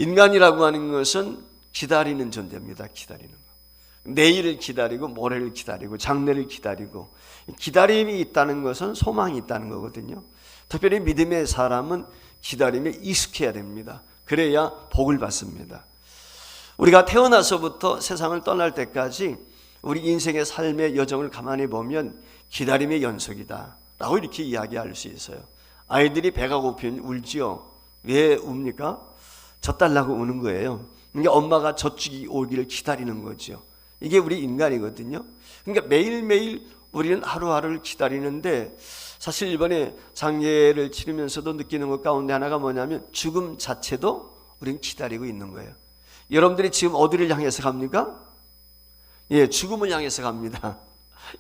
인간이라고 하는 것은 기다리는 존재입니다. 기다리는 거. 내일을 기다리고 모레를 기다리고 장래를 기다리고, 기다림이 있다는 것은 소망이 있다는 거거든요. 특별히 믿음의 사람은 기다림에 익숙해야 됩니다. 그래야 복을 받습니다. 우리가 태어나서부터 세상을 떠날 때까지 우리 인생의 삶의 여정을 가만히 보면 기다림의 연속이다 라고 이렇게 이야기할 수 있어요. 아이들이 배가 고프면 울지요. 왜 웁니까? 젖 달라고 우는 거예요. 그러니까 엄마가 젖죽이 오기를 기다리는 거죠. 이게 우리 인간이거든요. 그러니까 매일매일 우리는 하루하루를 기다리는데, 사실 이번에 장례를 치르면서도 느끼는 것 가운데 하나가 뭐냐면 죽음 자체도 우리는 기다리고 있는 거예요. 여러분들이 지금 어디를 향해서 갑니까? 예, 죽음을 향해서 갑니다.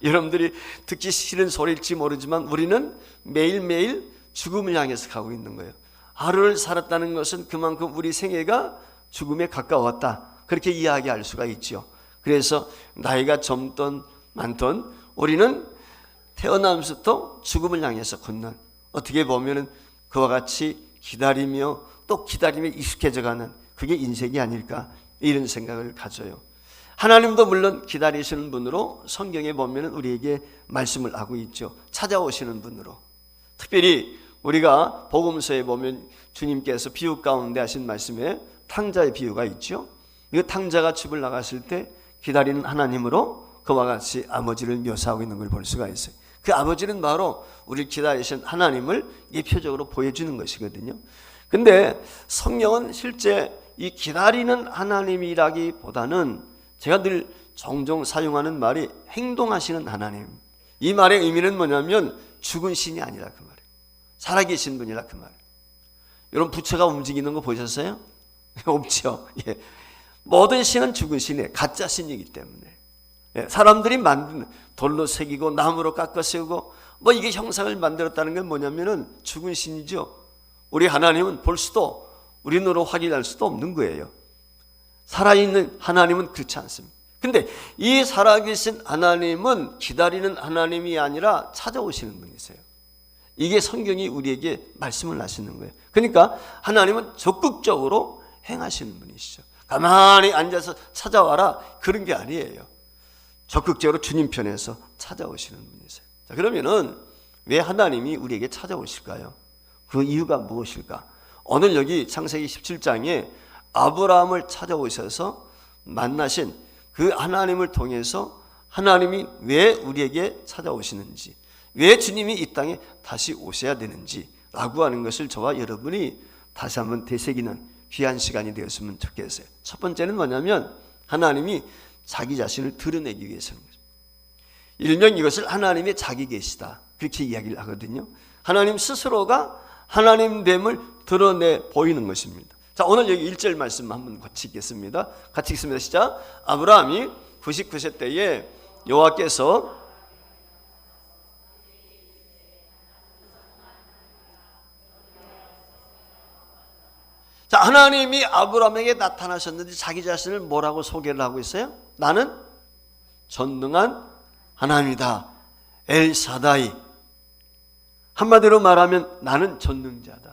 여러분들이 듣기 싫은 소리일지 모르지만 우리는 매일매일 죽음을 향해서 가고 있는 거예요. 하루를 살았다는 것은 그만큼 우리 생애가 죽음에 가까웠다, 그렇게 이야기할 수가 있죠. 그래서 나이가 젊던 많던 우리는 태어나면서부터 죽음을 향해서 걷는, 어떻게 보면 그와 같이 기다리며 또 기다림에 익숙해져가는, 그게 인생이 아닐까, 이런 생각을 가져요. 하나님도 물론 기다리시는 분으로 성경에 보면 우리에게 말씀을 하고 있죠. 찾아오시는 분으로. 특별히 우리가 복음서에 보면 주님께서 비유 가운데 하신 말씀에 탕자의 비유가 있죠. 이 탕자가 집을 나갔을 때 기다리는 하나님으로 그와 같이 아버지를 묘사하고 있는 걸 볼 수가 있어요. 그 아버지는 바로 우리 기다리신 하나님을 예표적으로 보여주는 것이거든요. 근데 성경은 실제 이 기다리는 하나님이라기보다는 제가 늘 종종 사용하는 말이 행동하시는 하나님. 이 말의 의미는 뭐냐면 죽은 신이 아니라 그 말이에요. 살아계신 분이라 그 말이에요. 여러분 부처가 움직이는 거 보셨어요? 없죠. 예. 모든 신은 죽은 신이에요. 가짜 신이기 때문에. 예. 사람들이 만든 돌로 새기고 나무로 깎아 세우고 뭐 이게 형상을 만들었다는 건 뭐냐면은 죽은 신이죠. 우리 하나님은 볼 수도, 우리 눈으로 확인할 수도 없는 거예요. 살아있는 하나님은 그렇지 않습니다. 근데 이 살아계신 하나님은 기다리는 하나님이 아니라 찾아오시는 분이세요. 이게 성경이 우리에게 말씀을 하시는 거예요. 그러니까 하나님은 적극적으로 행하시는 분이시죠. 가만히 앉아서 찾아와라, 그런 게 아니에요. 적극적으로 주님 편에서 찾아오시는 분이세요. 자, 그러면은 왜 하나님이 우리에게 찾아오실까요? 그 이유가 무엇일까? 오늘 여기 창세기 17장에 아브라함을 찾아오셔서 만나신 그 하나님을 통해서 하나님이 왜 우리에게 찾아오시는지, 왜 주님이 이 땅에 다시 오셔야 되는지 라고 하는 것을 저와 여러분이 다시 한번 되새기는 귀한 시간이 되었으면 좋겠어요. 첫 번째는 뭐냐면 하나님이 자기 자신을 드러내기 위해서는 거죠. 일명 이것을 하나님의 자기 계시다, 그렇게 이야기를 하거든요. 하나님 스스로가 하나님됨을 드러내 보이는 것입니다. 자, 오늘 여기 1절 말씀 한번 같이 읽겠습니다. 같이 읽습니다. 시작. 아브라함이 99세 때에 여호와께서 자, 하나님이 아브라함에게 나타나셨는데 자기 자신을 뭐라고 소개를 하고 있어요? 나는 전능한 하나님이다. 엘사다이. 한마디로 말하면 나는 전능자다.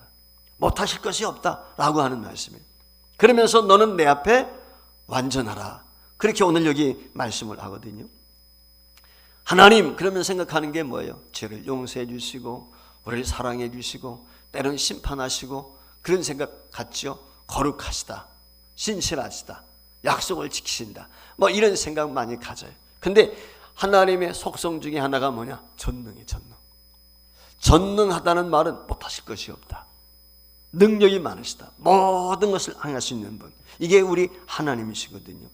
못하실 것이 없다라고 하는 말씀이에요. 그러면서 너는 내 앞에 완전하라. 그렇게 오늘 여기 말씀을 하거든요. 하나님 그러면 생각하는 게 뭐예요? 죄를 용서해 주시고 우리를 사랑해 주시고 때로는 심판하시고 그런 생각 같죠? 거룩하시다, 신실하시다, 약속을 지키신다, 뭐 이런 생각 많이 가져요. 근데 하나님의 속성 중에 하나가 뭐냐? 전능이 전능. 전능하다는 말은 못하실 것이 없다. 능력이 많으시다. 모든 것을 행할 수 있는 분. 이게 우리 하나님이시거든요.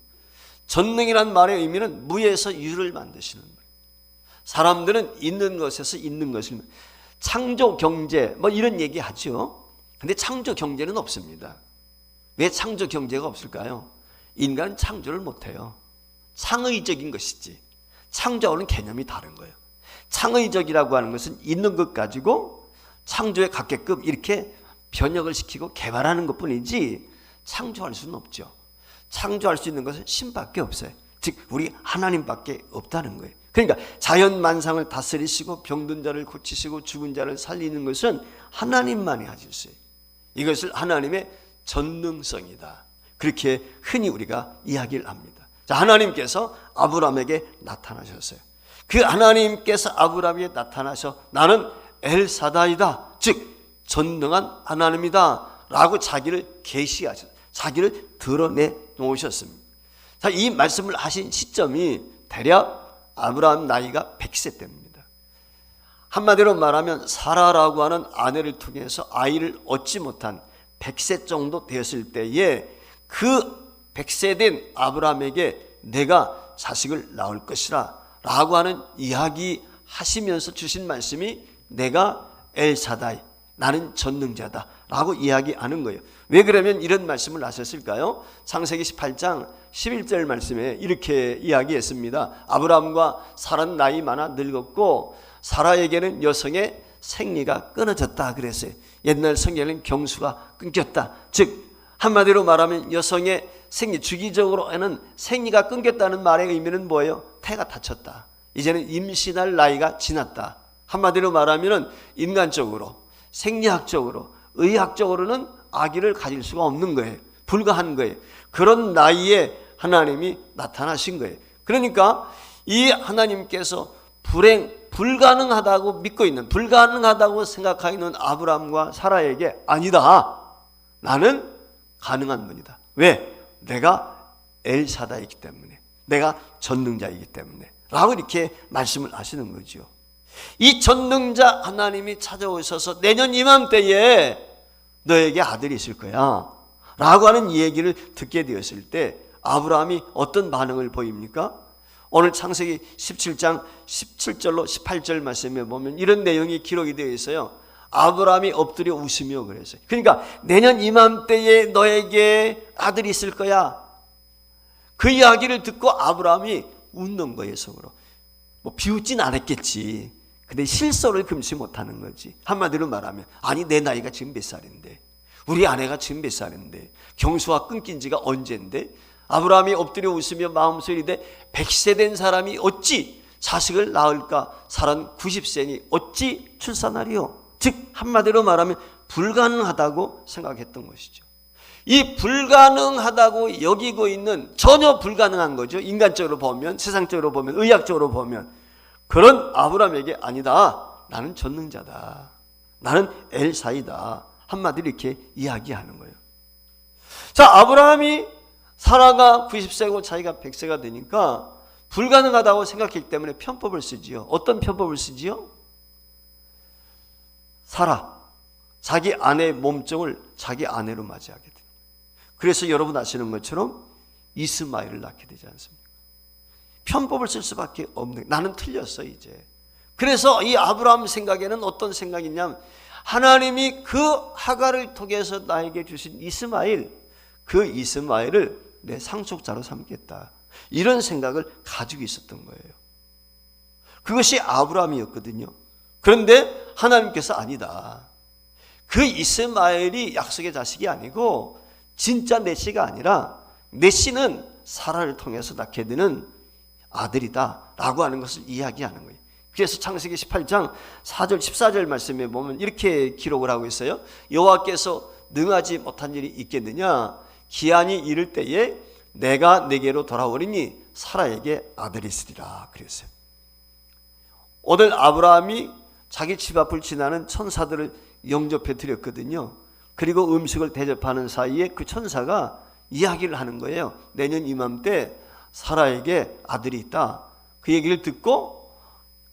전능이란 말의 의미는 무에서 유를 만드시는 분. 사람들은 있는 것에서 있는 것을, 창조 경제 뭐 이런 얘기 하죠. 근데 창조 경제는 없습니다. 왜 창조 경제가 없을까요? 인간은 창조를 못해요. 창의적인 것이지 창조하고는 개념이 다른 거예요. 창의적이라고 하는 것은 있는 것 가지고 창조에 갖게끔 이렇게 변형을 시키고 개발하는 것뿐이지 창조할 수는 없죠. 창조할 수 있는 것은 신밖에 없어요. 즉 우리 하나님밖에 없다는 거예요. 그러니까 자연 만상을 다스리시고 병든 자를 고치시고 죽은 자를 살리는 것은 하나님만이 하실 수 있어요. 이것을 하나님의 전능성이다. 그렇게 흔히 우리가 이야기를 합니다. 자, 하나님께서 아브라함에게 나타나셨어요. 그 하나님께서 아브라함에게 나타나셔 나는 엘사다이다, 즉 전능한 하나님이다 라고 자기를 계시하셨어요. 자기를 드러내 놓으셨습니다. 자, 이 말씀을 하신 시점이 대략 아브라함 나이가 100세 때입니다. 한마디로 말하면 사라라고 하는 아내를 통해서 아이를 얻지 못한 100세 정도 되었을 때에 그 100세 된 아브라함에게 내가 자식을 낳을 것이라 라고 하는 이야기 하시면서 주신 말씀이 내가 엘사다이, 나는 전능자다 라고 이야기하는 거예요. 왜 그러면 이런 말씀을 하셨을까요? 창세기 18장 11절 말씀에 이렇게 이야기했습니다. 아브라함과 사라는 나이 많아 늙었고 사라에게는 여성의 생리가 끊어졌다 그랬어요. 옛날 성경에는 경수가 끊겼다. 즉 한마디로 말하면 여성의 생리, 주기적으로는 생리가 끊겼다는 말의 의미는 뭐예요? 태가 닫혔다. 이제는 임신할 나이가 지났다. 한마디로 말하면 인간적으로, 생리학적으로, 의학적으로는 아기를 가질 수가 없는 거예요. 불가한 거예요. 그런 나이에 하나님이 나타나신 거예요. 그러니까 이 하나님께서 불가능하다고 믿고 있는, 불가능하다고 생각하고 있는 아브라함과 사라에게 아니다, 나는 가능한 분이다. 왜? 내가 엘사다이기 때문에, 내가 전능자이기 때문에 라고 이렇게 말씀을 하시는 거죠. 이 전능자 하나님이 찾아오셔서 내년 이맘때에 너에게 아들이 있을 거야 라고 하는 얘기를 듣게 되었을 때 아브라함이 어떤 반응을 보입니까? 오늘 창세기 17장 17절로 18절 말씀에 보면 이런 내용이 기록이 되어 있어요. 아브라함이 엎드려 웃으며 그랬어요. 그러니까 내년 이맘때에 너에게 아들이 있을 거야. 그 이야기를 듣고 아브라함이 웃는 거예요, 속으로. 뭐 비웃진 않았겠지. 근데 실소를 금치 못하는 거지. 한마디로 말하면 아니 내 나이가 지금 몇 살인데, 우리 아내가 지금 몇 살인데, 경수와 끊긴 지가 언젠데, 아브라함이 엎드려 웃으며 마음속에 이르되 100세 된 사람이 어찌 자식을 낳을까? 사라는 90세니 어찌 출산하리요? 즉 한마디로 말하면 불가능하다고 생각했던 것이죠. 이 불가능하다고 여기고 있는, 전혀 불가능한 거죠. 인간적으로 보면, 세상적으로 보면, 의학적으로 보면 그런 아브라함에게 아니다, 나는 전능자다, 나는 엘사이다, 한마디로 이렇게 이야기하는 거예요. 자, 아브라함이 사라가 90세고 자기가 100세가 되니까 불가능하다고 생각했기 때문에 편법을 쓰지요. 어떤 편법을 쓰지요? 사라, 자기 아내의 몸종을 자기 아내로 맞이하게 됩니다. 그래서 여러분 아시는 것처럼 이스마엘을 낳게 되지 않습니까? 편법을 쓸 수밖에 없는, 나는 틀렸어 이제. 그래서 이 아브라함 생각에는 어떤 생각이냐면 하나님이 그 하갈을 통해서 나에게 주신 이스마엘, 그 이스마엘을 내 상속자로 삼겠다, 이런 생각을 가지고 있었던 거예요. 그것이 아브라함이었거든요. 그런데 하나님께서 아니다, 그 이스마엘이 약속의 자식이 아니고 진짜 내 씨가 아니라 내 씨는 사라를 통해서 낳게 되는 아들이다 라고 하는 것을 이야기하는 거예요. 그래서 창세기 18장 4절 14절 말씀에 보면 이렇게 기록을 하고 있어요. 여호와께서 능하지 못한 일이 있겠느냐, 기한이 이를 때에 내가 내게로 돌아오리니 사라에게 아들이 있으리라 그랬어요. 오늘 아브라함이 자기 집 앞을 지나는 천사들을 영접해 드렸거든요. 그리고 음식을 대접하는 사이에 그 천사가 이야기를 하는 거예요. 내년 이맘때 사라에게 아들이 있다. 그 얘기를 듣고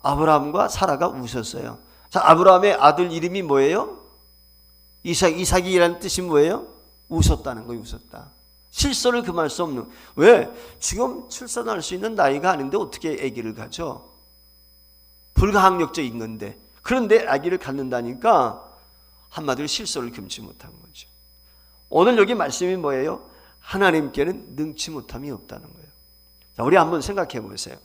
아브라함과 사라가 웃었어요. 자, 아브라함의 아들 이름이 뭐예요? 이삭이라는 뜻이 뭐예요? 웃었다는 거예요. 웃었다. 실소를 금할 수 없는. 왜? 지금 출산할 수 있는 나이가 아닌데 어떻게 아기를 가져? 불가항력적인 건데. 그런데 아기를 갖는다니까 한마디로 실소를 금치 못한 거죠. 오늘 여기 말씀이 뭐예요? 하나님께는 능치 못함이 없다는 거예요. 자, 우리 한번 생각해 보세요.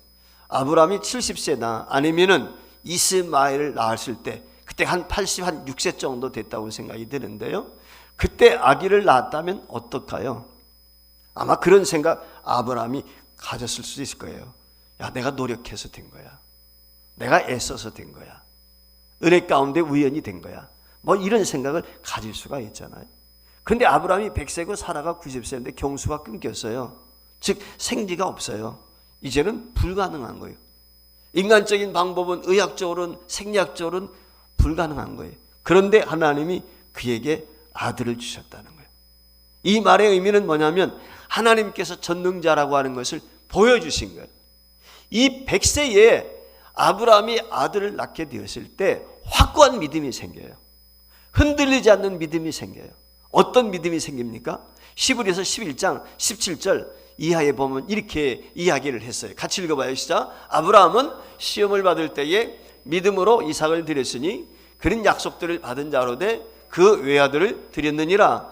아브라함이 70세나 아니면은 이스마엘을 낳았을 때 그때 한 86세 정도 됐다고 생각이 드는데요. 그때 아기를 낳았다면 어떨까요? 아마 그런 생각 아브라함이 가졌을 수도 있을 거예요. 야, 내가 노력해서 된 거야. 내가 애써서 된 거야. 은혜 가운데 우연히 된 거야. 뭐 이런 생각을 가질 수가 있잖아요. 근데 아브라함이 100세고 사라가 90세인데 경수가 끊겼어요. 즉 생지가 없어요. 이제는 불가능한 거예요. 인간적인 방법은, 의학적으로는, 생리학적으로는 불가능한 거예요. 그런데 하나님이 그에게 아들을 주셨다는 거예요. 이 말의 의미는 뭐냐면 하나님께서 전능자라고 하는 것을 보여주신 거예요. 이 100세에 아브라함이 아들을 낳게 되었을 때 확고한 믿음이 생겨요. 흔들리지 않는 믿음이 생겨요. 어떤 믿음이 생깁니까? 히브리서 11장 17절 이하에 보면 이렇게 이야기를 했어요. 같이 읽어봐요. 시작. 아브라함은 시험을 받을 때에 믿음으로 이삭을 드렸으니 그런 약속들을 받은 자로 돼 그 외아들을 드렸느니라.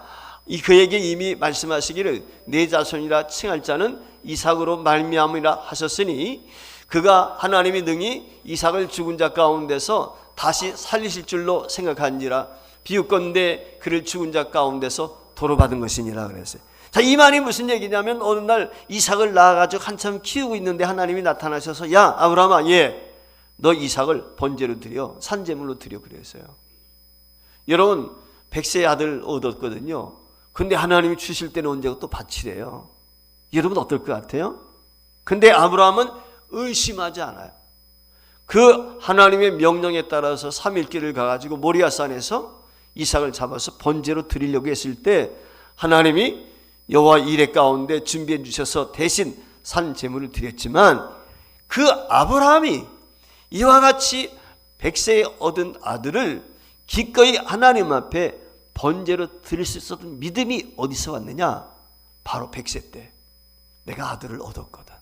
그에게 이미 말씀하시기를 내 자손이라 칭할 자는 이삭으로 말미암으리라 하셨으니 그가 하나님이 능히 이삭을 죽은 자 가운데서 다시 살리실 줄로 생각한지라. 비유건대 그를 죽은 자 가운데서 도로 받은 것이니라 그랬어요. 자, 이 말이 무슨 얘기냐면 어느 날 이삭을 낳아가지고 한참 키우고 있는데 하나님이 나타나셔서 야 아브라함아, 너 이삭을 번제로 드려, 산제물로 드려 그랬어요. 여러분 100세의 아들 얻었거든요. 근데 하나님이 주실 때는 언제고 또 바치래요. 여러분 어떨 것 같아요? 근데 아브라함은 의심하지 않아요. 그 하나님의 명령에 따라서 3일길을 가가지고 모리아산에서 이삭을 잡아서 번제로 드리려고 했을 때 하나님이 여호와 이레 가운데 준비해 주셔서 대신 산 제물을 드렸지만 그 아브라함이 이와 같이 100세에 얻은 아들을 기꺼이 하나님 앞에 번제로 드릴 수 있었던 믿음이 어디서 왔느냐? 바로 100세 때 내가 아들을 얻었거든.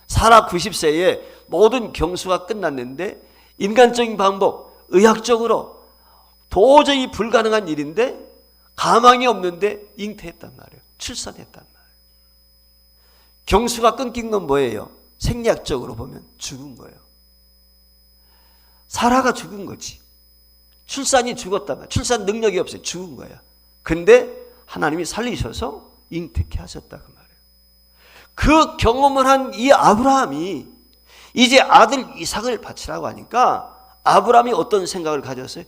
사라 90세에 모든 경수가 끝났는데 인간적인 방법, 의학적으로 도저히 불가능한 일인데 가망이 없는데 잉태했단 말이에요. 출산했단 말이에요. 경수가 끊긴 건 뭐예요? 생리학적으로 보면 죽은 거예요. 사라가 죽은 거지. 출산이 죽었단 말이에요. 출산 능력이 없어요. 죽은 거야. 근데 하나님이 살리셔서 잉태케 하셨다 그 말이에요. 그 경험을 한 이 아브라함이 이제 아들 이삭을 바치라고 하니까 아브라함이 어떤 생각을 가졌어요?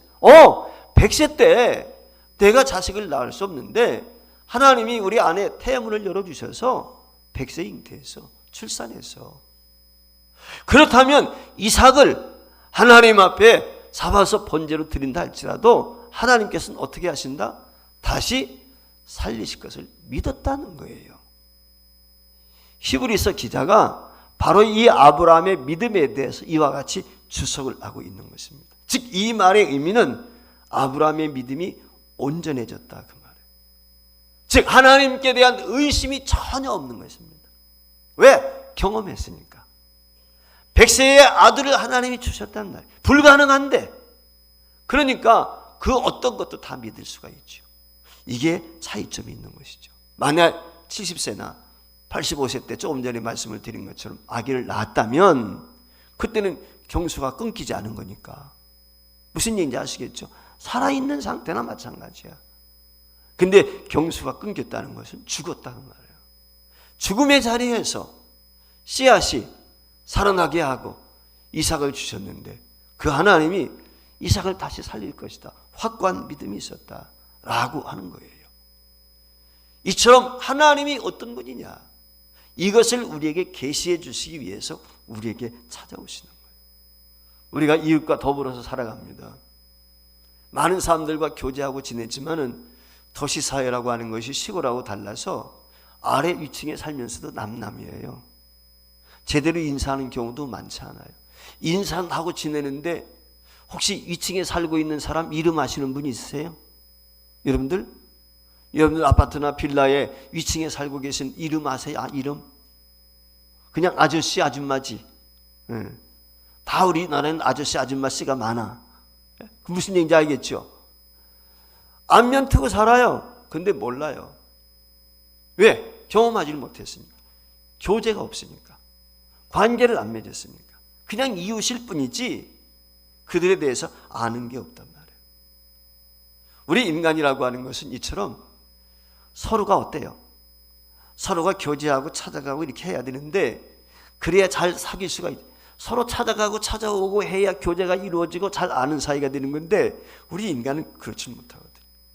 100세 때 내가 자식을 낳을 수 없는데 하나님이 우리 안에 태문을 열어주셔서 100세 잉태해서 출산해서, 그렇다면 이삭을 하나님 앞에 잡아서 번제로 드린다 할지라도 하나님께서는 어떻게 하신다? 다시 살리실 것을 믿었다는 거예요. 히브리서 기자가 바로 이 아브라함의 믿음에 대해서 이와 같이 주석을 하고 있는 것입니다. 즉 이 말의 의미는 아브라함의 믿음이 온전해졌다 그 말이에요. 즉 하나님께 대한 의심이 전혀 없는 것입니다. 왜? 경험했으니까. 100세의 아들을 하나님이 주셨단 말이에요. 불가능한데 그러니까 그 어떤 것도 다 믿을 수가 있죠. 이게 차이점이 있는 것이죠. 만약 70세나 85세 때 조금 전에 말씀을 드린 것처럼 아기를 낳았다면 그때는 경수가 끊기지 않은 거니까 무슨 얘기인지 아시겠죠? 살아있는 상태나 마찬가지야. 근데 경수가 끊겼다는 것은 죽었다는 말이에요. 죽음의 자리에서 씨앗이 살아나게 하고 이삭을 주셨는데 그 하나님이 이삭을 다시 살릴 것이다. 확고한 믿음이 있었다라고 하는 거예요. 이처럼 하나님이 어떤 분이냐, 이것을 우리에게 계시해 주시기 위해서 우리에게 찾아오시는 거예요. 우리가 이웃과 더불어서 살아갑니다. 많은 사람들과 교제하고 지냈지만은 도시사회라고 하는 것이 시골하고 달라서 아래 위층에 살면서도 남남이에요. 제대로 인사하는 경우도 많지 않아요. 인사하고 지내는데 혹시 위층에 살고 있는 사람 이름 아시는 분이 있으세요? 여러분들 아파트나 빌라에 위층에 살고 계신 이름 아세요? 이름? 그냥 아저씨, 아줌마지. 다 우리나라는 아저씨, 아줌마 씨가 많아. 무슨 얘기인지 알겠죠? 안면 트고 살아요. 근데 몰라요. 왜? 경험하지를 못했으니까. 교제가 없으니까. 관계를 안 맺었으니까. 그냥 이웃일 뿐이지 그들에 대해서 아는 게 없단 말이에요. 우리 인간이라고 하는 것은 이처럼 서로가 어때요? 서로가 교제하고 찾아가고 이렇게 해야 되는데 그래야 잘 사귈 수가 있어요. 서로 찾아가고 찾아오고 해야 교제가 이루어지고 잘 아는 사이가 되는 건데 우리 인간은 그렇지 못하거든요.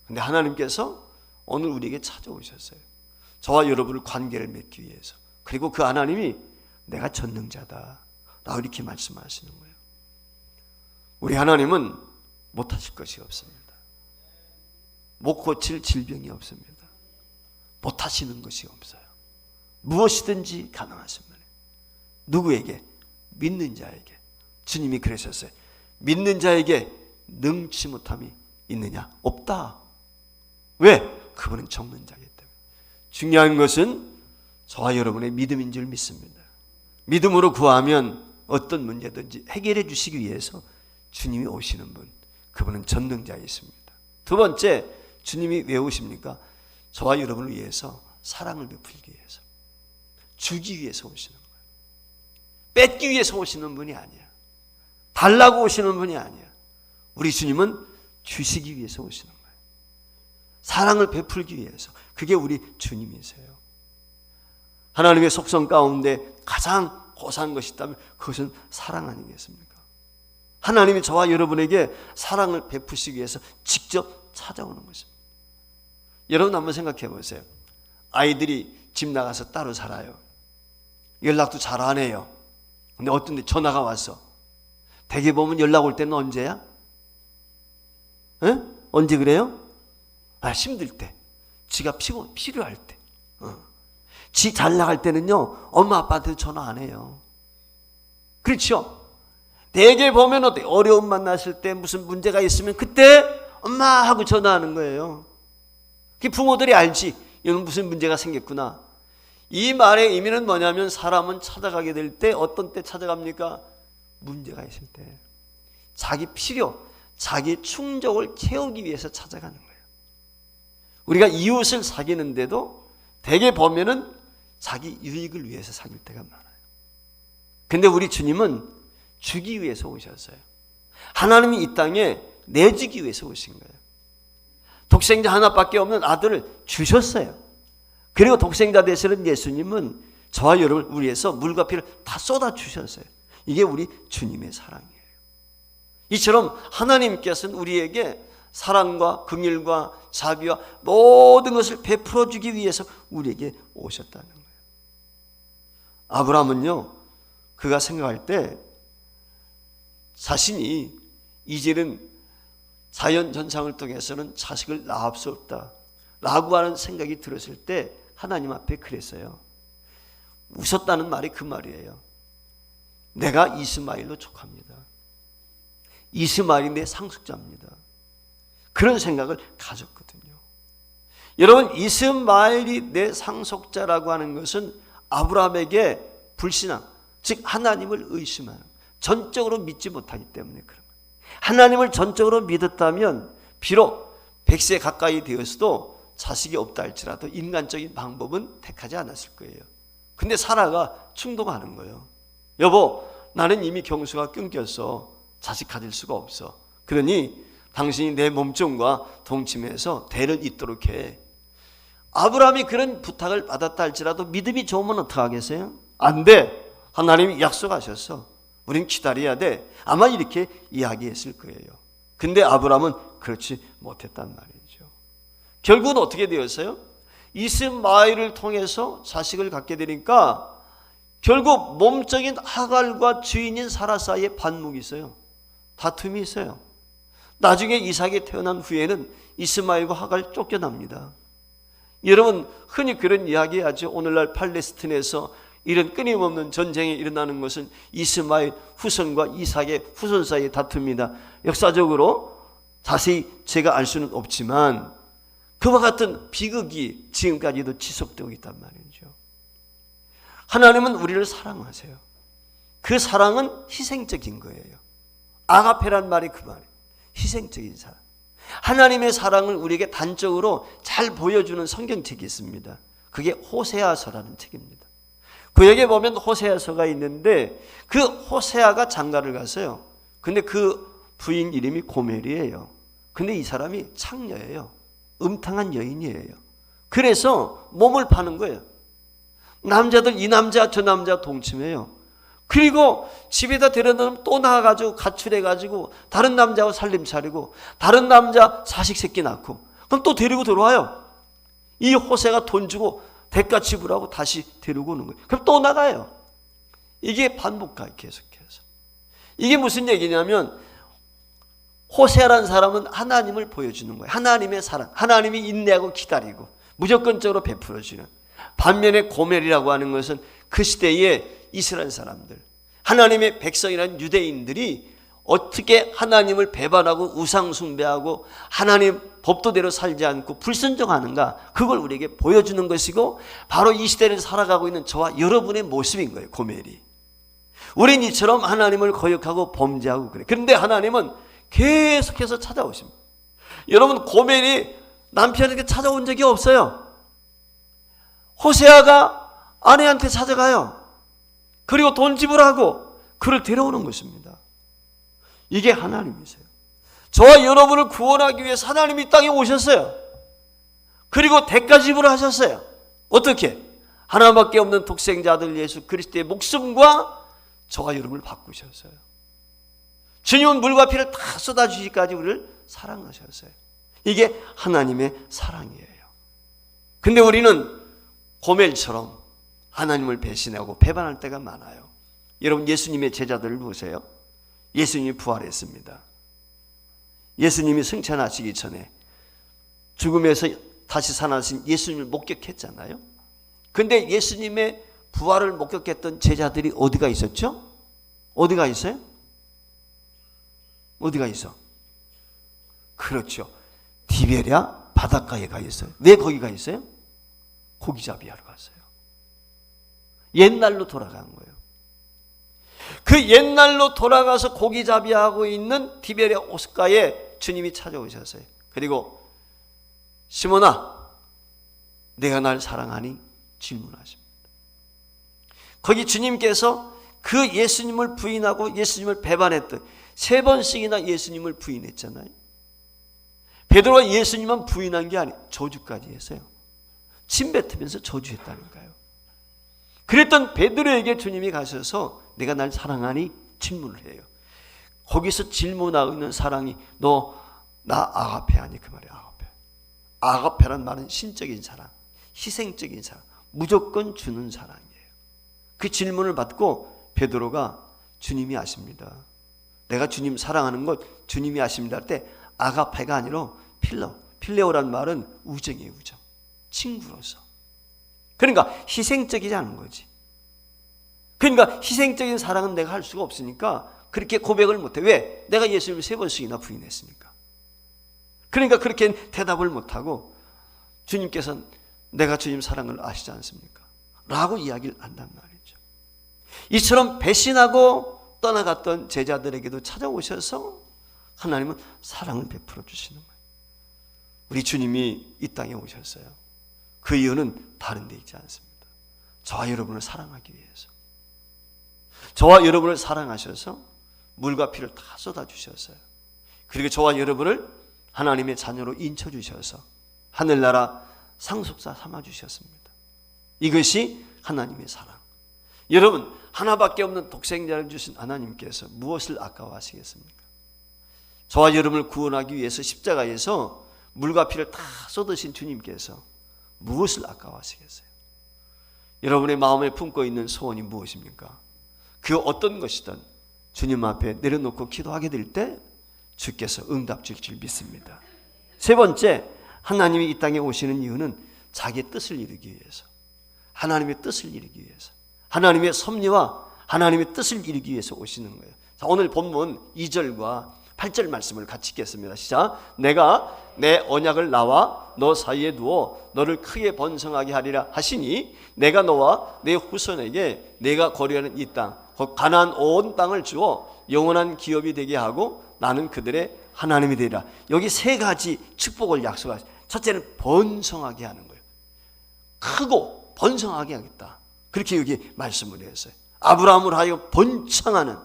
근데 하나님께서 오늘 우리에게 찾아오셨어요. 저와 여러분을 관계를 맺기 위해서. 그리고 그 하나님이 내가 전능자다 라고 이렇게 말씀하시는 거예요. 우리 하나님은 못하실 것이 없습니다. 못 고칠 질병이 없습니다. 못하시는 것이 없어요. 무엇이든지 가능하십니다. 누구에게? 믿는 자에게. 주님이 그러셨어요. 믿는 자에게 능치 못함이 있느냐? 없다. 왜? 그분은 전능자이기 때문에. 중요한 것은 저와 여러분의 믿음인 줄 믿습니다. 믿음으로 구하면 어떤 문제든지 해결해 주시기 위해서 주님이 오시는 분, 그분은 전능자이십니다. 두 번째, 주님이 왜 오십니까? 저와 여러분을 위해서 사랑을 베풀기 위해서, 주기 위해서 오시는 거예요. 뺏기 위해서 오시는 분이 아니야. 달라고 오시는 분이 아니야. 우리 주님은 주시기 위해서 오시는 거예요. 사랑을 베풀기 위해서. 그게 우리 주님이세요. 하나님의 속성 가운데 가장 고사한 것이 있다면 그것은 사랑 아니겠습니까? 하나님이 저와 여러분에게 사랑을 베푸시기 위해서 직접 찾아오는 것입니다. 여러분 한번 생각해 보세요. 아이들이 집 나가서 따로 살아요. 연락도 잘 안 해요. 근데 어떤 데 전화가 왔어. 대개 보면 연락 올 때는 언제야? 에? 언제 그래요? 힘들 때. 지가 필요할 때. 지 잘 나갈 때는요, 엄마 아빠한테 전화 안 해요. 그렇죠? 대개 보면 어려움 만났을 때 무슨 문제가 있으면 그때 엄마 하고 전화하는 거예요. 부모들이 알지. 이건 무슨 문제가 생겼구나. 이 말의 의미는 뭐냐면 사람은 찾아가게 될 때 어떤 때 찾아갑니까? 문제가 있을 때. 자기 필요, 자기 충족을 채우기 위해서 찾아가는 거예요. 우리가 이웃을 사귀는데도 대개 보면은 자기 유익을 위해서 사귈 때가 많아요. 근데 우리 주님은 주기 위해서 오셨어요. 하나님이 이 땅에 내주기 위해서 오신 거예요. 독생자 하나밖에 없는 아들을 주셨어요. 그리고 독생자 되시는 예수님은 저와 여러분을 위해서 물과 피를 다 쏟아주셨어요. 이게 우리 주님의 사랑이에요. 이처럼 하나님께서는 우리에게 사랑과 긍휼과 자비와 모든 것을 베풀어 주기 위해서 우리에게 오셨다는 거예요. 아브라함은요, 그가 생각할 때 자신이 이제는 자연 현상을 통해서는 자식을 낳을 수 없다 라고 하는 생각이 들었을 때 하나님 앞에 그랬어요. 웃었다는 말이 그 말이에요. 내가 이스마엘로 족합니다. 이스마엘이 내 상속자입니다. 그런 생각을 가졌거든요. 여러분, 이스마엘이 내 상속자라고 하는 것은 아브라함에게 불신앙, 즉 하나님을 의심하는, 전적으로 믿지 못하기 때문에 그런 거예요. 하나님을 전적으로 믿었다면 비록 100세 가까이 되었어도 자식이 없다 할지라도 인간적인 방법은 택하지 않았을 거예요. 근데 사라가 충동하는 거예요. 여보, 나는 이미 경수가 끊겼어. 자식 가질 수가 없어. 그러니 당신이 내 몸종과 동침해서 대를 잇도록 해. 아브라함이 그런 부탁을 받았다 할지라도 믿음이 좋으면 어떡하겠어요? 안 돼. 하나님이 약속하셨어. 우린 기다려야 돼. 아마 이렇게 이야기했을 거예요. 근데 아브라함은 그렇지 못했단 말이죠. 결국은 어떻게 되었어요? 이스마엘을 통해서 자식을 갖게 되니까 결국 몸적인 하갈과 주인인 사라 사이에 반목이 있어요. 다툼이 있어요. 나중에 이삭이 태어난 후에는 이스마엘과 하갈 쫓겨납니다. 여러분, 흔히 그런 이야기 하죠. 오늘날 팔레스틴에서 이런 끊임없는 전쟁이 일어나는 것은 이스마엘 후손과 이삭의 후손 사이의 다툼입니다. 역사적으로 자세히 제가 알 수는 없지만 그와 같은 비극이 지금까지도 지속되고 있단 말이죠. 하나님은 우리를 사랑하세요. 그 사랑은 희생적인 거예요. 아가페란 말이 그 말이에요. 희생적인 사랑. 하나님의 사랑을 우리에게 단적으로 잘 보여주는 성경책이 있습니다. 그게 호세아서라는 책입니다. 구약에 보면 호세아서가 있는데 그 호세아가 장가를 갔어요. 근데 그 부인 이름이 고멜이에요. 근데 이 사람이 창녀예요. 음탕한 여인이에요. 그래서 몸을 파는 거예요. 남자들 이 남자 저 남자 동침해요. 그리고 집에다 데려다놓으면 또 나가가지고 가출해가지고 다른 남자하고 살림 차리고 다른 남자 자식 새끼 낳고 그럼 또 데리고 들어와요. 이 호세가 돈 주고 대가 지불하고 다시 데리고 오는 거예요. 그럼 또 나가요. 이게 반복가 계속해서. 이게 무슨 얘기냐면 호세라는 사람은 하나님을 보여주는 거예요. 하나님의 사랑, 하나님이 인내하고 기다리고 무조건적으로 베풀어주는. 반면에 고멜이라고 하는 것은 그 시대의 이스라엘 사람들, 하나님의 백성이라는 유대인들이 어떻게 하나님을 배반하고 우상 숭배하고 하나님 법도대로 살지 않고 불순종하는가, 그걸 우리에게 보여주는 것이고 바로 이 시대를 살아가고 있는 저와 여러분의 모습인 거예요. 고멜이. 우린 이처럼 하나님을 거역하고 범죄하고 그래. 그런데 하나님은 계속해서 찾아오십니다. 여러분, 고멜이 남편에게 찾아온 적이 없어요. 호세아가 아내한테 찾아가요. 그리고 돈 지불하고 그를 데려오는 것입니다. 이게 하나님이세요. 저와 여러분을 구원하기 위해서 하나님이 이 땅에 오셨어요. 그리고 대가 지불하셨어요. 어떻게? 하나밖에 없는 독생자 아들 예수 그리스도의 목숨과 저와 여러분을 바꾸셨어요. 주님은 물과 피를 다 쏟아주시기까지 우리를 사랑하셨어요. 이게 하나님의 사랑이에요. 근데 우리는 고멜처럼 하나님을 배신하고 배반할 때가 많아요. 여러분, 예수님의 제자들을 보세요. 예수님이 부활했습니다. 예수님이 승천하시기 전에 죽음에서 다시 살아나신 예수님을 목격했잖아요. 근데 예수님의 부활을 목격했던 제자들이 어디가 있었죠? 어디가 있어요? 어디가 있어? 그렇죠. 디베랴 바닷가에 가 있어요. 왜 거기 가 있어요? 고기잡이하러 갔어요. 옛날로 돌아간 거예요. 그 옛날로 돌아가서 고기잡이하고 있는 디베랴 호숫가에 주님이 찾아오셨어요. 그리고 시몬아, 내가 날 사랑하니? 질문하십니다. 거기 주님께서 그 예수님을 부인하고 예수님을 배반했던 3번씩이나 예수님을 부인했잖아요. 베드로가 예수님만 부인한 게 아니에요. 저주까지 했어요. 침 뱉으면서 저주했다니까요. 그랬던 베드로에게 주님이 가셔서 내가 날 사랑하니? 질문을 해요. 거기서 질문하고 있는 사랑이 너 나 아가페 아니? 그 말이에요. 아가페. 아가페란 말은 신적인 사랑, 희생적인 사랑, 무조건 주는 사랑이에요. 그 질문을 받고 베드로가 주님이 아십니다. 내가 주님 사랑하는 것 주님이 아십니다 할 때 아가페가 아니라 필레오란 말은 우정이에요. 우정. 친구로서. 그러니까 희생적이지 않은 거지. 그러니까 희생적인 사랑은 내가 할 수가 없으니까 그렇게 고백을 못해. 왜? 내가 예수님을 3번씩이나 부인했으니까. 그러니까 그렇게 대답을 못하고 주님께서는 내가 주님 사랑을 아시지 않습니까? 라고 이야기를 한단 말이죠. 이처럼 배신하고 떠나갔던 제자들에게도 찾아오셔서 하나님은 사랑을 베풀어 주시는 거예요. 우리 주님이 이 땅에 오셨어요. 그 이유는 다른 데 있지 않습니다. 저와 여러분을 사랑하기 위해서. 저와 여러분을 사랑하셔서 물과 피를 다 쏟아주셨어요. 그리고 저와 여러분을 하나님의 자녀로 인쳐주셔서 하늘나라 상속자 삼아주셨습니다. 이것이 하나님의 사랑. 여러분, 하나밖에 없는 독생자를 주신 하나님께서 무엇을 아까워하시겠습니까? 저와 여러분을 구원하기 위해서 십자가에서 물과 피를 다 쏟으신 주님께서 무엇을 아까워하시겠어요? 여러분의 마음에 품고 있는 소원이 무엇입니까? 그 어떤 것이든 주님 앞에 내려놓고 기도하게 될 때 주께서 응답 줄 줄 믿습니다. 3번째, 하나님이 이 땅에 오시는 이유는 자기의 뜻을 이루기 위해서, 하나님의 뜻을 이루기 위해서, 하나님의 섭리와 하나님의 뜻을 이루기 위해서 오시는 거예요. 자, 오늘 본문 2절과 8절 말씀을 같이 읽겠습니다. 시작. 내가 내 언약을 나와 너 사이에 두어 너를 크게 번성하게 하리라 하시니 내가 너와 내 후손에게 내가 거류하는 이 땅 곧 가나안 온 땅을 주어 영원한 기업이 되게 하고 나는 그들의 하나님이 되리라. 여기 3가지 축복을 약속하셨어요. 첫째는 번성하게 하는 거예요. 크고 번성하게 하겠다. 그렇게 여기 말씀을 했어요. 아브라함을 하여 번창하는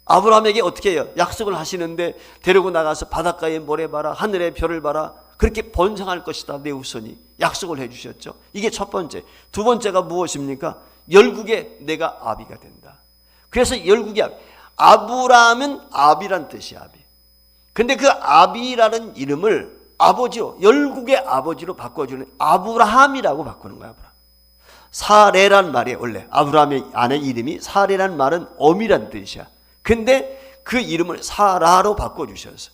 아브라함에게 어떻게 해요? 약속을 하시는데 데리고 나가서 바닷가에 모래 봐라, 하늘의 별을 봐라, 그렇게 번성할 것이다 내 후손이, 약속을 해주셨죠. 이게 첫 번째. 두 번째가 무엇입니까? 열국의 내가 아비가 된다. 그래서 열국의 아비, 아브라함은 아비란 뜻이야. 아비. 근데 그 아비라는 이름을 아버지로, 열국의 아버지로 바꿔주는 아브라함이라고 바꾸는 거야. 사레란 말이 원래 아브라함의 아내 이름이 사레란 말은 어미란 뜻이야. 근데 그 이름을 사라로 바꿔주셔서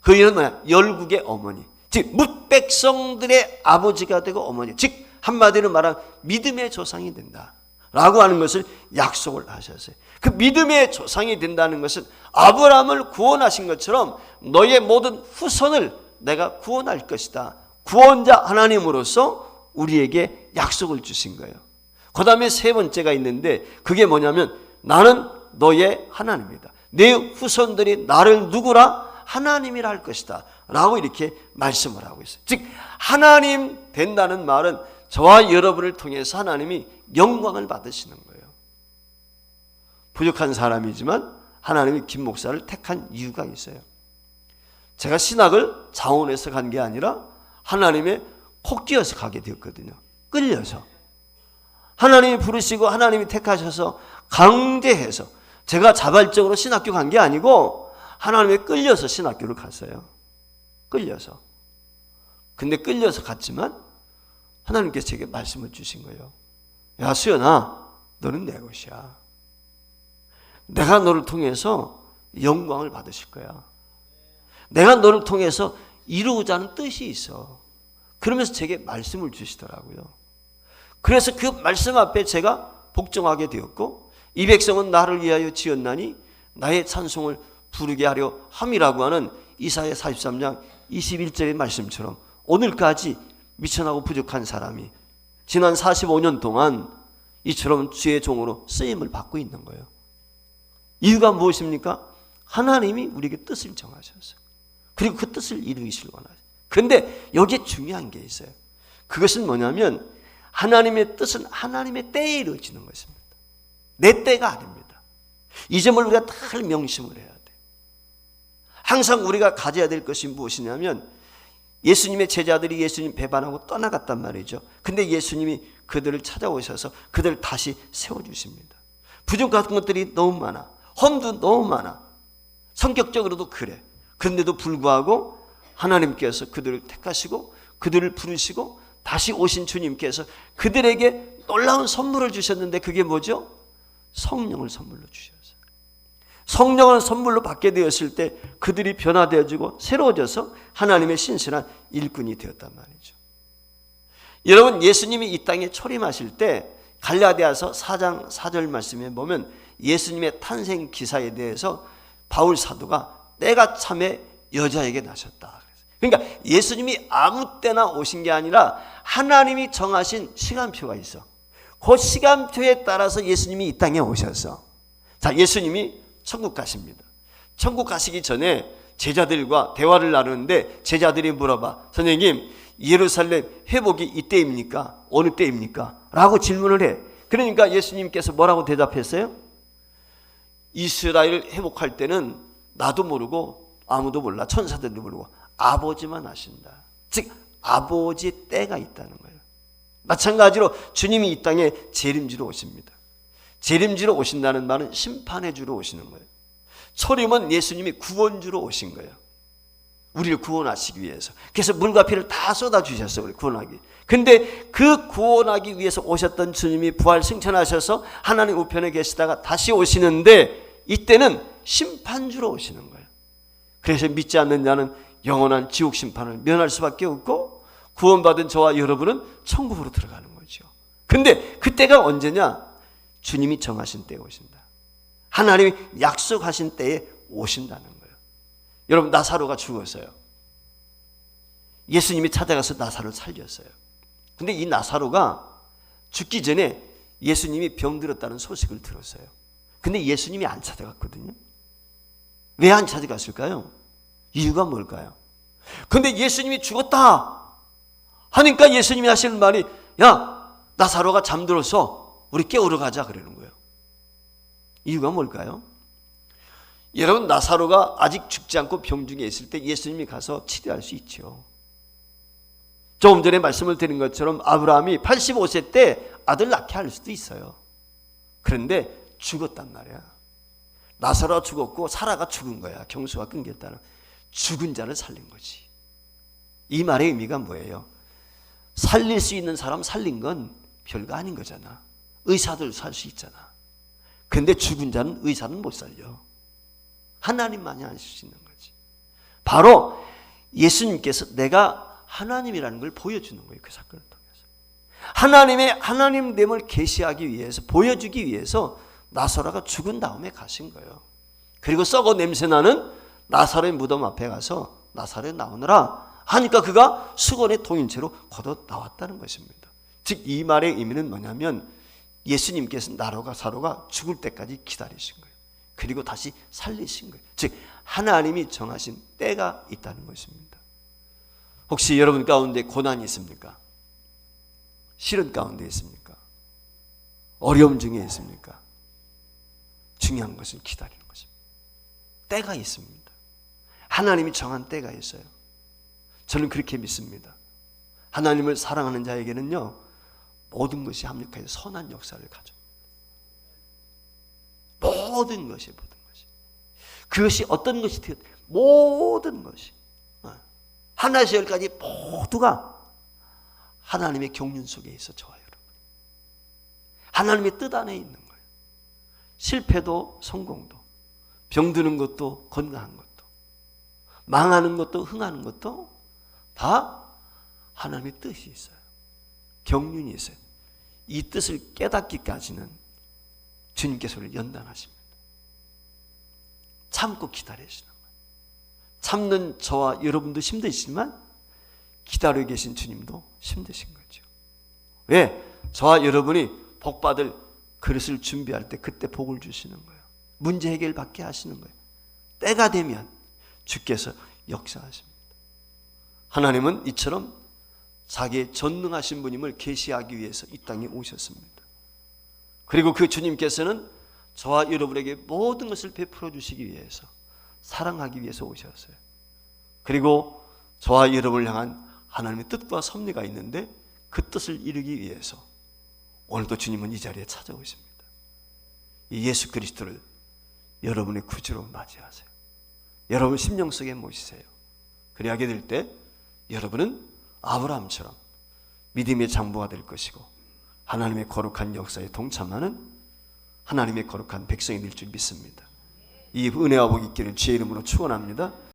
그 이름은 뭐야? 열국의 어머니, 즉 뭇백성들의 아버지가 되고 어머니, 즉 한마디로 말하면 믿음의 조상이 된다 라고 하는 것을 약속을 하셨어요. 그 믿음의 조상이 된다는 것은 아브라함을 구원하신 것처럼 너의 모든 후손을 내가 구원할 것이다. 구원자 하나님으로서 우리에게 약속을 주신 거예요. 그 다음에 세 번째가 있는데 그게 뭐냐면 나는 너의 하나님이다. 내 후손들이 나를 누구라? 하나님이라 할 것이다 라고 이렇게 말씀을 하고 있어요. 즉 하나님 된다는 말은 저와 여러분을 통해서 하나님이 영광을 받으시는 거예요. 부족한 사람이지만 하나님이 김 목사를 택한 이유가 있어요. 제가 신학을 자원해서 간 게 아니라 하나님의 콕쥐어서 가게 되었거든요. 끌려서. 하나님이 부르시고 하나님이 택하셔서 강제해서 제가 자발적으로 신학교 간 게 아니고 하나님이 끌려서 신학교를 갔어요. 끌려서. 근데 끌려서 갔지만 하나님께서 제게 말씀을 주신 거예요. 야 수연아, 너는 내 것이야. 내가 너를 통해서 영광을 받으실 거야. 내가 너를 통해서 이루고자 하는 뜻이 있어. 그러면서 제게 말씀을 주시더라고요. 그래서 그 말씀 앞에 제가 복종하게 되었고 이 백성은 나를 위하여 지었나니 나의 찬송을 부르게 하려 함이라고 하는 이사야 43장 21절의 말씀처럼 오늘까지 미천하고 부족한 사람이 지난 45년 동안 이처럼 주의 종으로 쓰임을 받고 있는 거예요. 이유가 무엇입니까? 하나님이 우리에게 뜻을 정하셨어요. 그리고 그 뜻을 이루시길 원하세요. 그런데 여기에 중요한 게 있어요. 그것은 뭐냐면 하나님의 뜻은 하나님의 때에 이루어지는 것입니다. 내 때가 아닙니다. 이 점을 우리가 잘 명심을 해야 돼요. 항상 우리가 가져야 될 것이 무엇이냐면 예수님의 제자들이 예수님 배반하고 떠나갔단 말이죠. 근데 예수님이 그들을 찾아오셔서 그들을 다시 세워주십니다. 부족한 것들이 너무 많아. 험도 너무 많아. 성격적으로도 그래. 그런데도 불구하고 하나님께서 그들을 택하시고 그들을 부르시고 다시 오신 주님께서 그들에게 놀라운 선물을 주셨는데 그게 뭐죠? 성령을 선물로 주셨어요. 성령을 선물로 받게 되었을 때 그들이 변화되어지고 새로워져서 하나님의 신실한 일꾼이 되었단 말이죠. 여러분 예수님이 이 땅에 초림하실 때 갈라디아서 4장 4절 말씀에 보면 예수님의 탄생 기사에 대해서 바울 사도가 때가 참에 여자에게 나셨다. 그러니까 예수님이 아무 때나 오신 게 아니라 하나님이 정하신 시간표가 있어. 그 시간표에 따라서 예수님이 이 땅에 오셔서 자 예수님이 천국 가십니다. 천국 가시기 전에 제자들과 대화를 나누는데 제자들이 물어봐. 선생님 예루살렘 회복이 이때입니까? 어느 때입니까? 라고 질문을 해. 그러니까 예수님께서 뭐라고 대답했어요? 이스라엘 회복할 때는 나도 모르고 아무도 몰라. 천사들도 모르고 아버지만 아신다. 즉 아버지의 때가 있다는 거예요. 마찬가지로 주님이 이 땅에 재림지로 오십니다. 재림지로 오신다는 말은 심판해 주러 오시는 거예요. 초림은 예수님이 구원주로 오신 거예요. 우리를 구원하시기 위해서. 그래서 물과 피를 다 쏟아주셨어요. 우리 구원하기. 근데 그 구원하기 위해서 오셨던 주님이 부활 승천하셔서 하나님 우편에 계시다가 다시 오시는데 이때는 심판주로 오시는 거예요. 그래서 믿지 않는 자는 영원한 지옥 심판을 면할 수밖에 없고 구원받은 저와 여러분은 천국으로 들어가는 거죠. 근데 그때가 언제냐? 주님이 정하신 때에 오신다. 하나님이 약속하신 때에 오신다는 거예요. 여러분 나사로가 죽었어요. 예수님이 찾아가서 나사로를 살렸어요. 근데 이 나사로가 죽기 전에 예수님이 병들었다는 소식을 들었어요. 근데 예수님이 안 찾아갔거든요. 왜 안 찾아갔을까요? 이유가 뭘까요? 근데 예수님이 죽었다 하니까 예수님이 하시는 말이 야 나사로가 잠들어서 우리 깨우러 가자 그러는 거예요. 이유가 뭘까요? 여러분 나사로가 아직 죽지 않고 병중에 있을 때 예수님이 가서 치료할 수 있죠. 조금 전에 말씀을 드린 것처럼 아브라함이 85세 때 아들 낳게 할 수도 있어요. 그런데 죽었단 말이야. 나사로가 죽었고 사라가 죽은 거야. 경수가 끊겼다는. 죽은 자를 살린 거지. 이 말의 의미가 뭐예요? 살릴 수 있는 사람 살린 건 별거 아닌 거잖아. 의사들 살 수 있잖아. 근데 죽은 자는 의사는 못 살려. 하나님만이 하실 수 있는 거지. 바로 예수님께서 내가 하나님이라는 걸 보여주는 거예요. 그 사건을 통해서. 하나님의 하나님됨을 계시하기 위해서, 보여주기 위해서 나사로가 죽은 다음에 가신 거예요. 그리고 썩어 냄새나는 나사로의 무덤 앞에 가서 나사로에 나오느라 하니까 그가 수건에 동인 채로 걷어 나왔다는 것입니다. 즉 이 말의 의미는 뭐냐면 예수님께서 나사로가 죽을 때까지 기다리신 거예요. 그리고 다시 살리신 거예요. 즉 하나님이 정하신 때가 있다는 것입니다. 혹시 여러분 가운데 고난이 있습니까? 시련 가운데 있습니까? 어려움 중에 있습니까? 중요한 것은 기다리는 것입니다. 때가 있습니다. 하나님이 정한 때가 있어요. 저는 그렇게 믿습니다. 하나님을 사랑하는 자에게는요, 모든 것이 합력해서 선한 역사를 가져옵니다. 모든 것이. 그것이 어떤 것이 되었든 모든 것이 하나에서 열까지 모두가 하나님의 경륜 속에 있어. 저와 여러분, 하나님의 뜻 안에 있는 거예요. 실패도 성공도, 병드는 것도 건강한 것도, 망하는 것도 흥하는 것도 다 하나님의 뜻이 있어요. 경륜이 있어요. 이 뜻을 깨닫기까지는 주님께서 우리를 연단하십니다. 참고 기다리시는 거예요. 참는 저와 여러분도 힘드시지만 기다리고 계신 주님도 힘드신 거죠. 왜? 저와 여러분이 복받을 그릇을 준비할 때 그때 복을 주시는 거예요. 문제 해결 받게 하시는 거예요. 때가 되면 주께서 역사하십니다. 하나님은 이처럼 자기의 전능하신 분임을 계시하기 위해서 이 땅에 오셨습니다. 그리고 그 주님께서는 저와 여러분에게 모든 것을 베풀어 주시기 위해서, 사랑하기 위해서 오셨어요. 그리고 저와 여러분을 향한 하나님의 뜻과 섭리가 있는데 그 뜻을 이루기 위해서 오늘도 주님은 이 자리에 찾아오십니다. 이 예수 그리스도를 여러분의 구주로 맞이하세요. 여러분 심령 속에 모시세요. 그리하게 될 때 여러분은 아브라함처럼 믿음의 장부가 될 것이고 하나님의 거룩한 역사에 동참하는 하나님의 거룩한 백성이 될 줄 믿습니다. 이 은혜와 복이 있기를 주의 이름으로 축원합니다.